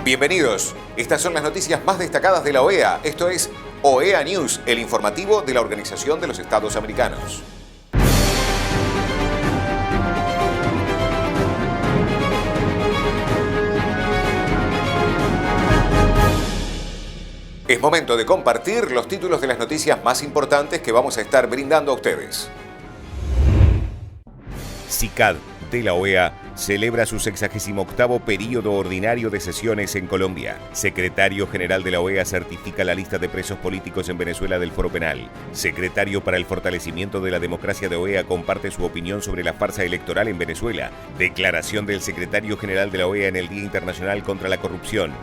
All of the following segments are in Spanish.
Bienvenidos. Estas son las noticias más destacadas de la OEA. Esto es OEA News, el informativo de la Organización de los Estados Americanos. Es momento de compartir los títulos de las noticias más importantes que vamos a estar brindando a ustedes. CICAD de la OEA celebra su 68º período ordinario de sesiones en Colombia. Secretario General de la OEA certifica la lista de presos políticos en Venezuela del Foro Penal. Secretario para el Fortalecimiento de la Democracia de OEA comparte su opinión sobre la farsa electoral en Venezuela. Declaración del Secretario General de la OEA en el Día Internacional contra la Corrupción.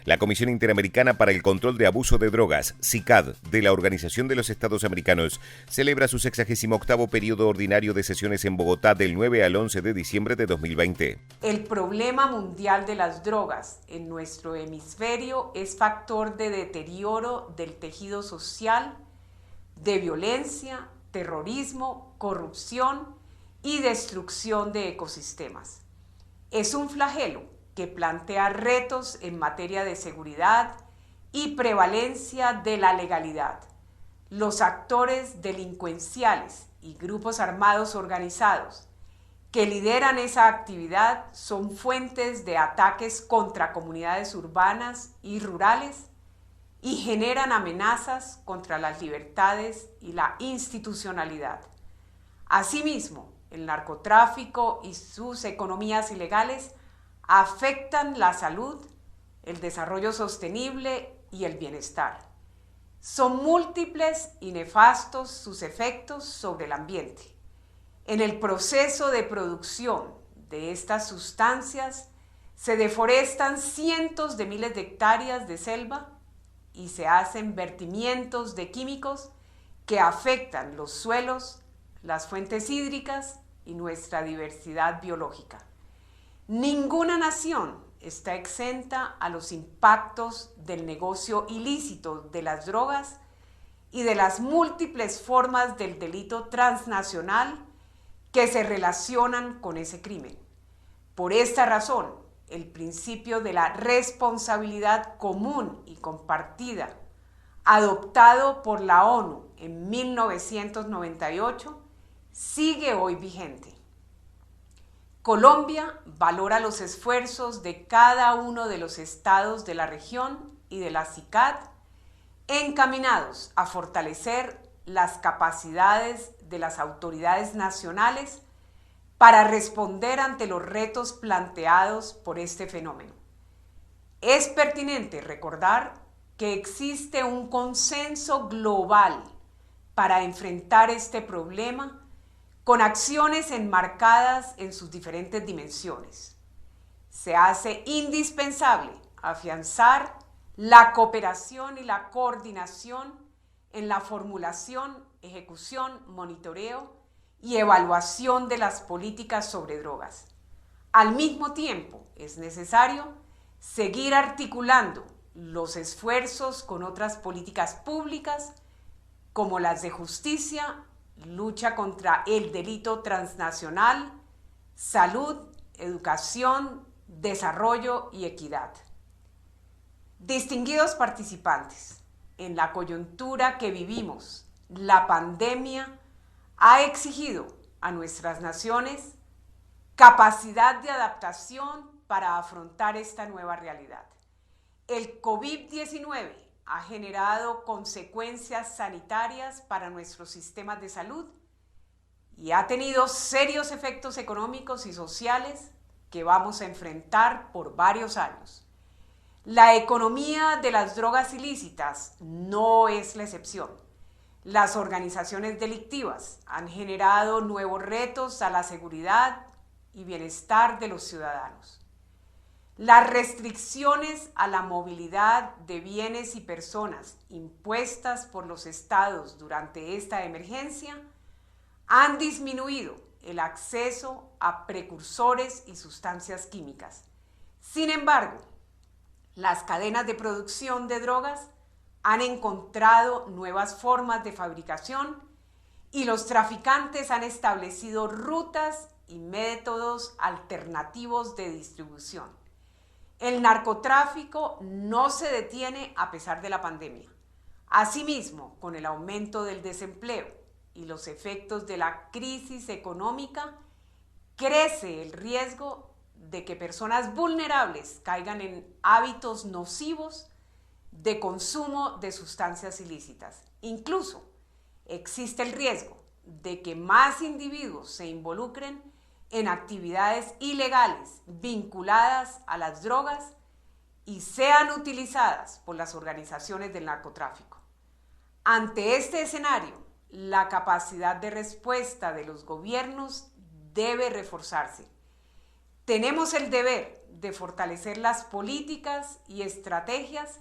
La Comisión Interamericana para el Control de Abuso de Drogas, CICAD, de la Organización de los Estados Americanos, celebra su 68º periodo ordinario de sesiones en Bogotá del 9 al 11 de diciembre de 2020. El problema mundial de las drogas en nuestro hemisferio es factor de deterioro del tejido social, de violencia, terrorismo, corrupción y destrucción de ecosistemas. Es un flagelo que plantea retos en materia de seguridad y prevalencia de la legalidad. Los actores delincuenciales y grupos armados organizados que lideran esa actividad son fuentes de ataques contra comunidades urbanas y rurales y generan amenazas contra las libertades y la institucionalidad. Asimismo, el narcotráfico y sus economías ilegales afectan la salud, el desarrollo sostenible y el bienestar. Son múltiples y nefastos sus efectos sobre el ambiente. En el proceso de producción de estas sustancias se deforestan cientos de miles de hectáreas de selva y se hacen vertimientos de químicos que afectan los suelos, las fuentes hídricas y nuestra diversidad biológica. Ninguna nación está exenta a los impactos del negocio ilícito de las drogas y de las múltiples formas del delito transnacional que se relacionan con ese crimen. Por esta razón, el principio de la responsabilidad común y compartida, adoptado por la ONU en 1998, sigue hoy vigente. Colombia valora los esfuerzos de cada uno de los estados de la región y de la CICAD encaminados a fortalecer las capacidades de las autoridades nacionales para responder ante los retos planteados por este fenómeno. Es pertinente recordar que existe un consenso global para enfrentar este problema con acciones enmarcadas en sus diferentes dimensiones. Se hace indispensable afianzar la cooperación y la coordinación en la formulación, ejecución, monitoreo y evaluación de las políticas sobre drogas. Al mismo tiempo, es necesario seguir articulando los esfuerzos con otras políticas públicas como las de justicia, lucha contra el delito transnacional, salud, educación, desarrollo y equidad. Distinguidos participantes, en la coyuntura que vivimos, la pandemia ha exigido a nuestras naciones capacidad de adaptación para afrontar esta nueva realidad. El COVID-19 ha generado consecuencias sanitarias para nuestros sistemas de salud y ha tenido serios efectos económicos y sociales que vamos a enfrentar por varios años. La economía de las drogas ilícitas no es la excepción. Las organizaciones delictivas han generado nuevos retos a la seguridad y bienestar de los ciudadanos. Las restricciones a la movilidad de bienes y personas impuestas por los estados durante esta emergencia han disminuido el acceso a precursores y sustancias químicas. Sin embargo, las cadenas de producción de drogas han encontrado nuevas formas de fabricación y los traficantes han establecido rutas y métodos alternativos de distribución. El narcotráfico no se detiene a pesar de la pandemia. Asimismo, con el aumento del desempleo y los efectos de la crisis económica, crece el riesgo de que personas vulnerables caigan en hábitos nocivos de consumo de sustancias ilícitas. Incluso existe el riesgo de que más individuos se involucren en actividades ilegales vinculadas a las drogas y sean utilizadas por las organizaciones del narcotráfico. Ante este escenario, la capacidad de respuesta de los gobiernos debe reforzarse. Tenemos el deber de fortalecer las políticas y estrategias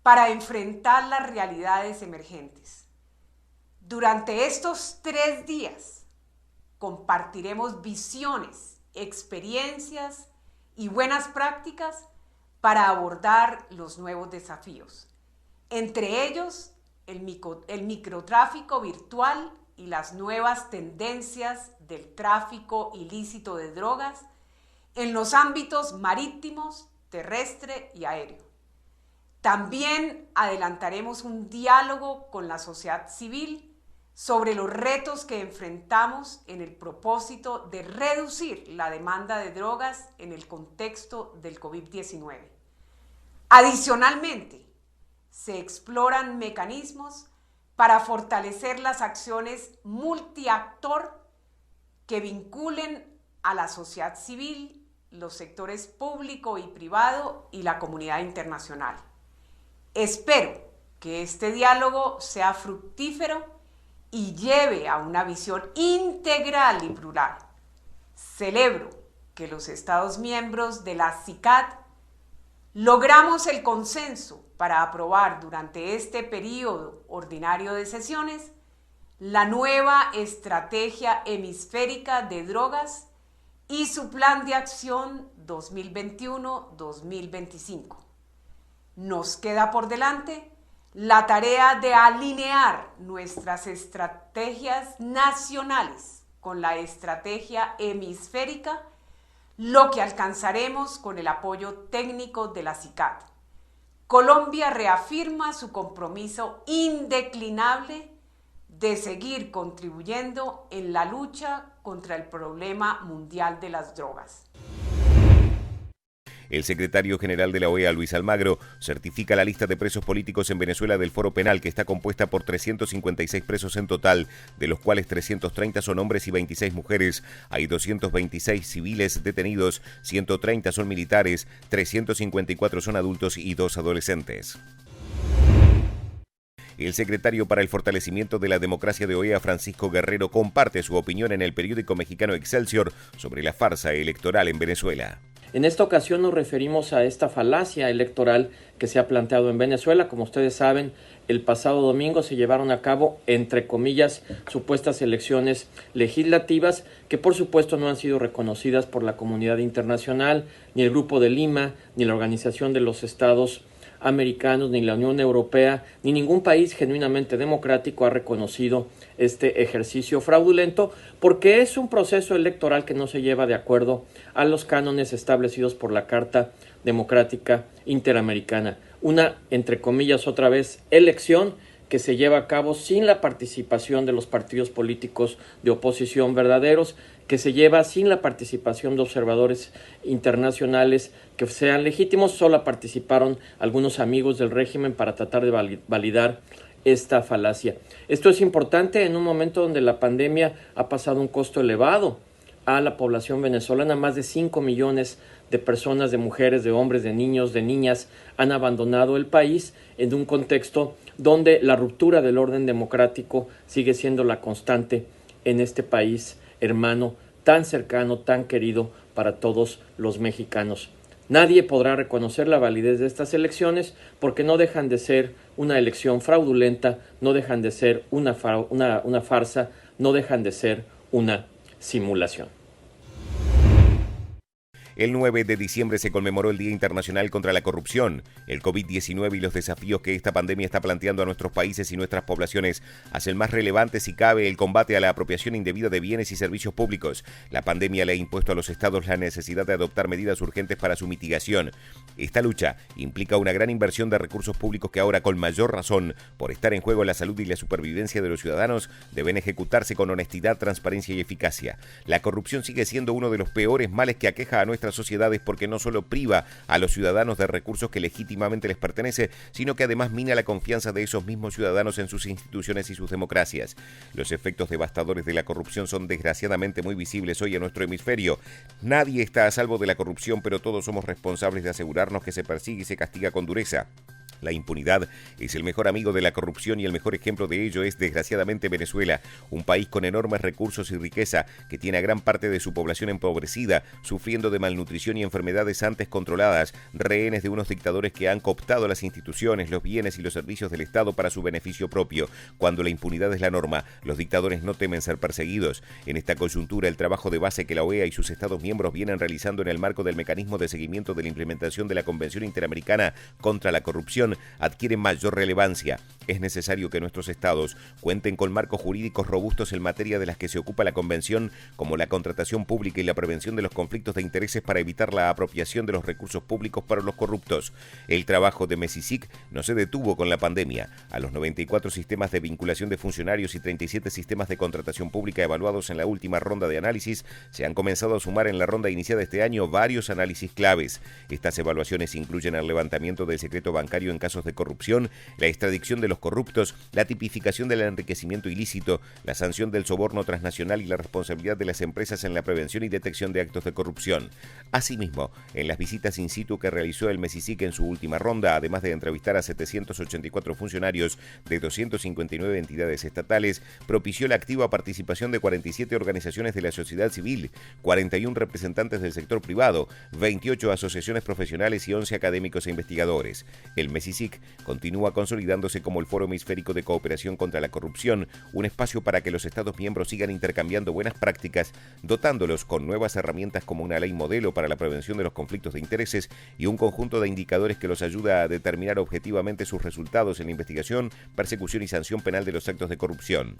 para enfrentar las realidades emergentes. Durante estos 3 días compartiremos visiones, experiencias y buenas prácticas para abordar los nuevos desafíos, entre ellos el microtráfico virtual y las nuevas tendencias del tráfico ilícito de drogas en los ámbitos marítimos, terrestre y aéreo. También adelantaremos un diálogo con la sociedad civil sobre los retos que enfrentamos en el propósito de reducir la demanda de drogas en el contexto del COVID-19. Adicionalmente, se exploran mecanismos para fortalecer las acciones multiactor que vinculen a la sociedad civil, los sectores público y privado y la comunidad internacional. Espero que este diálogo sea fructífero y lleve a una visión integral y plural. Celebro que los Estados miembros de la CICAD logramos el consenso para aprobar durante este periodo ordinario de sesiones la nueva estrategia hemisférica de drogas y su plan de acción 2021-2025. Nos queda por delante la tarea de alinear nuestras estrategias nacionales con la estrategia hemisférica, lo que alcanzaremos con el apoyo técnico de la CICAD. Colombia reafirma su compromiso indeclinable de seguir contribuyendo en la lucha contra el problema mundial de las drogas. El secretario general de la OEA, Luis Almagro, certifica la lista de presos políticos en Venezuela del Foro Penal, que está compuesta por 356 presos en total, de los cuales 330 son hombres y 26 mujeres. Hay 226 civiles detenidos, 130 son militares, 354 son adultos y 2 adolescentes. El secretario para el fortalecimiento de la democracia de OEA, Francisco Guerrero, comparte su opinión en el periódico mexicano Excelsior sobre la farsa electoral en Venezuela. En esta ocasión nos referimos a esta falacia electoral que se ha planteado en Venezuela. Como ustedes saben, el pasado domingo se llevaron a cabo, entre comillas, supuestas elecciones legislativas que por supuesto no han sido reconocidas por la comunidad internacional, ni el Grupo de Lima, ni la Organización de los Estados Americanos, ni la Unión Europea, ni ningún país genuinamente democrático ha reconocido este ejercicio fraudulento, porque es un proceso electoral que no se lleva de acuerdo a los cánones establecidos por la Carta Democrática Interamericana. Una, entre comillas, otra vez, elección que se lleva a cabo sin la participación de los partidos políticos de oposición verdaderos, que se lleva sin la participación de observadores internacionales que sean legítimos. Solo participaron algunos amigos del régimen para tratar de validar esta falacia. Esto es importante en un momento donde la pandemia ha pasado un costo elevado a la población venezolana. Más de 5 millones de personas, de mujeres, de hombres, de niños, de niñas han abandonado el país en un contexto donde la ruptura del orden democrático sigue siendo la constante en este país hermano, tan cercano, tan querido para todos los mexicanos. Nadie podrá reconocer la validez de estas elecciones porque no dejan de ser una elección fraudulenta, no dejan de ser una farsa, no dejan de ser una simulación. El 9 de diciembre se conmemoró el Día Internacional contra la Corrupción. El COVID-19 y los desafíos que esta pandemia está planteando a nuestros países y nuestras poblaciones hacen más relevante, si cabe, el combate a la apropiación indebida de bienes y servicios públicos. La pandemia le ha impuesto a los estados la necesidad de adoptar medidas urgentes para su mitigación. Esta lucha implica una gran inversión de recursos públicos que ahora, con mayor razón, por estar en juego la salud y la supervivencia de los ciudadanos, deben ejecutarse con honestidad, transparencia y eficacia. La corrupción sigue siendo uno de los peores males que aqueja a nuestras sociedades, porque no solo priva a los ciudadanos de recursos que legítimamente les pertenece, sino que además mina la confianza de esos mismos ciudadanos en sus instituciones y sus democracias. Los efectos devastadores de la corrupción son desgraciadamente muy visibles hoy en nuestro hemisferio. Nadie está a salvo de la corrupción, pero todos somos responsables de asegurarnos que se persigue y se castiga con dureza. La impunidad es el mejor amigo de la corrupción, y el mejor ejemplo de ello es, desgraciadamente, Venezuela, un país con enormes recursos y riqueza que tiene a gran parte de su población empobrecida, sufriendo de malnutrición y enfermedades antes controladas, rehenes de unos dictadores que han cooptado las instituciones, los bienes y los servicios del Estado para su beneficio propio. Cuando la impunidad es la norma, los dictadores no temen ser perseguidos. En esta coyuntura, el trabajo de base que la OEA y sus Estados miembros vienen realizando en el marco del mecanismo de seguimiento de la implementación de la Convención Interamericana contra la Corrupción adquiere mayor relevancia. Es necesario que nuestros estados cuenten con marcos jurídicos robustos en materia de las que se ocupa la Convención, como la contratación pública y la prevención de los conflictos de intereses para evitar la apropiación de los recursos públicos para los corruptos. El trabajo de MESICIC no se detuvo con la pandemia. A los 94 sistemas de vinculación de funcionarios y 37 sistemas de contratación pública evaluados en la última ronda de análisis, se han comenzado a sumar en la ronda iniciada este año varios análisis claves. Estas evaluaciones incluyen el levantamiento del secreto bancario en casos de corrupción, la extradición de los corruptos, la tipificación del enriquecimiento ilícito, la sanción del soborno transnacional y la responsabilidad de las empresas en la prevención y detección de actos de corrupción. Asimismo, en las visitas in situ que realizó el MESICIC en su última ronda, además de entrevistar a 784 funcionarios de 259 entidades estatales, propició la activa participación de 47 organizaciones de la sociedad civil, 41 representantes del sector privado, 28 asociaciones profesionales y 11 académicos e investigadores. El MESICIC continúa consolidándose como el Foro Hemisférico de Cooperación contra la Corrupción, un espacio para que los Estados miembros sigan intercambiando buenas prácticas, dotándolos con nuevas herramientas como una ley modelo para la prevención de los conflictos de intereses y un conjunto de indicadores que los ayuda a determinar objetivamente sus resultados en la investigación, persecución y sanción penal de los actos de corrupción.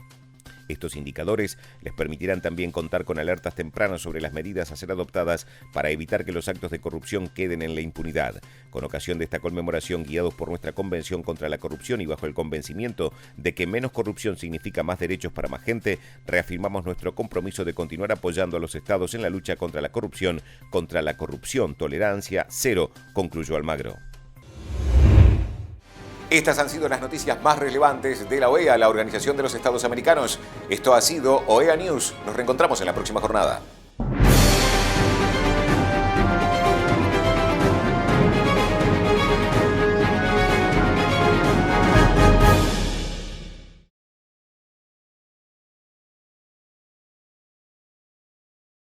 Estos indicadores les permitirán también contar con alertas tempranas sobre las medidas a ser adoptadas para evitar que los actos de corrupción queden en la impunidad. Con ocasión de esta conmemoración, guiados por nuestra Convención contra la Corrupción y bajo el convencimiento de que menos corrupción significa más derechos para más gente, reafirmamos nuestro compromiso de continuar apoyando a los estados en la lucha contra la corrupción, tolerancia cero, concluyó Almagro. Estas han sido las noticias más relevantes de la OEA, la Organización de los Estados Americanos. Esto ha sido OEA News. Nos reencontramos en la próxima jornada.